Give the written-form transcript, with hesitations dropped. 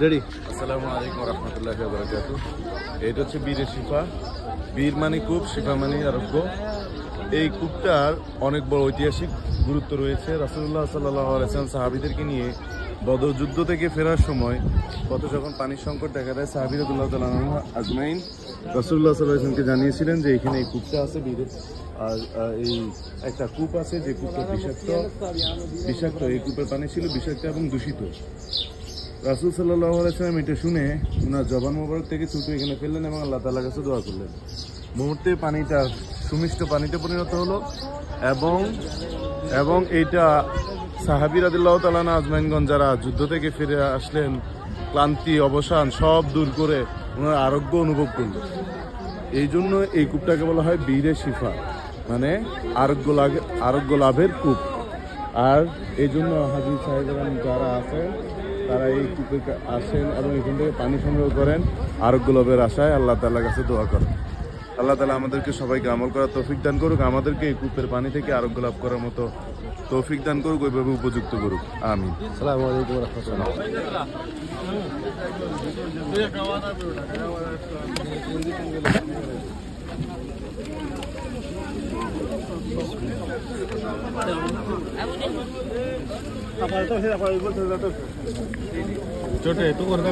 Ready. আসসালামু আলাইকুম রহমতুল্লাহি ওয়া বারাকাতুহু। এটা হচ্ছে বীরের শিফা। বীর মানে কূপ, শিফা মানে আরোগ্য। এই কূপটার অনেক বড় ঐতিহাসিক গুরুত্ব রয়েছে। রাসূলুল্লাহ সাল্লাল্লাহু আলাইহি ওয়াসাল্লাম সাহাবীদেরকে নিয়ে বদর যুদ্ধ থেকে ফেরার সময় পথে যখন পানির সংকট দেখা দেয়, সাহাবী রাদিয়াল্লাহু তাআলা আনহু আজমাইন রাসূলুল্লাহ সাল্লাল্লাহু আলাইহি ওয়াসাল্লামকে জানিয়েছিলেন যে এখানে এই কূপটা আছে বীরের। আর এই একটা কূপ আছে যে কূপটা বিষাক্ত। এই কূপের পানি ছিল বিষাক্ত এবং দূষিত। রাসূল সাল্লাল্লাহু আলাইহি ওয়াসাল্লাম এটা শুনে ওনার জবান মোবারক থেকে থুতু এখানে ফেললেন এবং আল্লাহ তাআলার কাছে দোয়া করলেন। মুহূর্তে পানিটা সুমিষ্ট পানিতে পরিণত হলো এবং এইটা সাহাবী রাদিয়াল্লাহু তাআলা আজমাইনগণ যারা যুদ্ধ থেকে ফিরে আসলেন, ক্লান্তি অবসান সব দূর করে ওনারা আরোগ্য অনুভব করলেন। এই জন্য এই কূপটাকে বলা হয় বীরের শিফা, মানে আরোগ্য লাভের কূপ। আর এই জন্য হাজী সাহেবগণ যারা আছেন তারা এই কূপে আসেন এবং এখান থেকে পানি সংগ্রহ করেন, আরোগ্য লাভের আশায় আল্লাহ তাআলার কাছে দোয়া করেন। আল্লাহ তাআলা আমাদেরকে সবাইকে আমল করার তৌফিক দান করুক, আমাদেরকে এই কূপের পানি থেকে আরোগ্য লাভ করার মতো তৌফিক দান করুক, ওইভাবে উপযুক্ত করুক। আমিন। আসসালামু আলাইকুম ওয়া রাহমাতুল্লাহ। ছোট একটু করে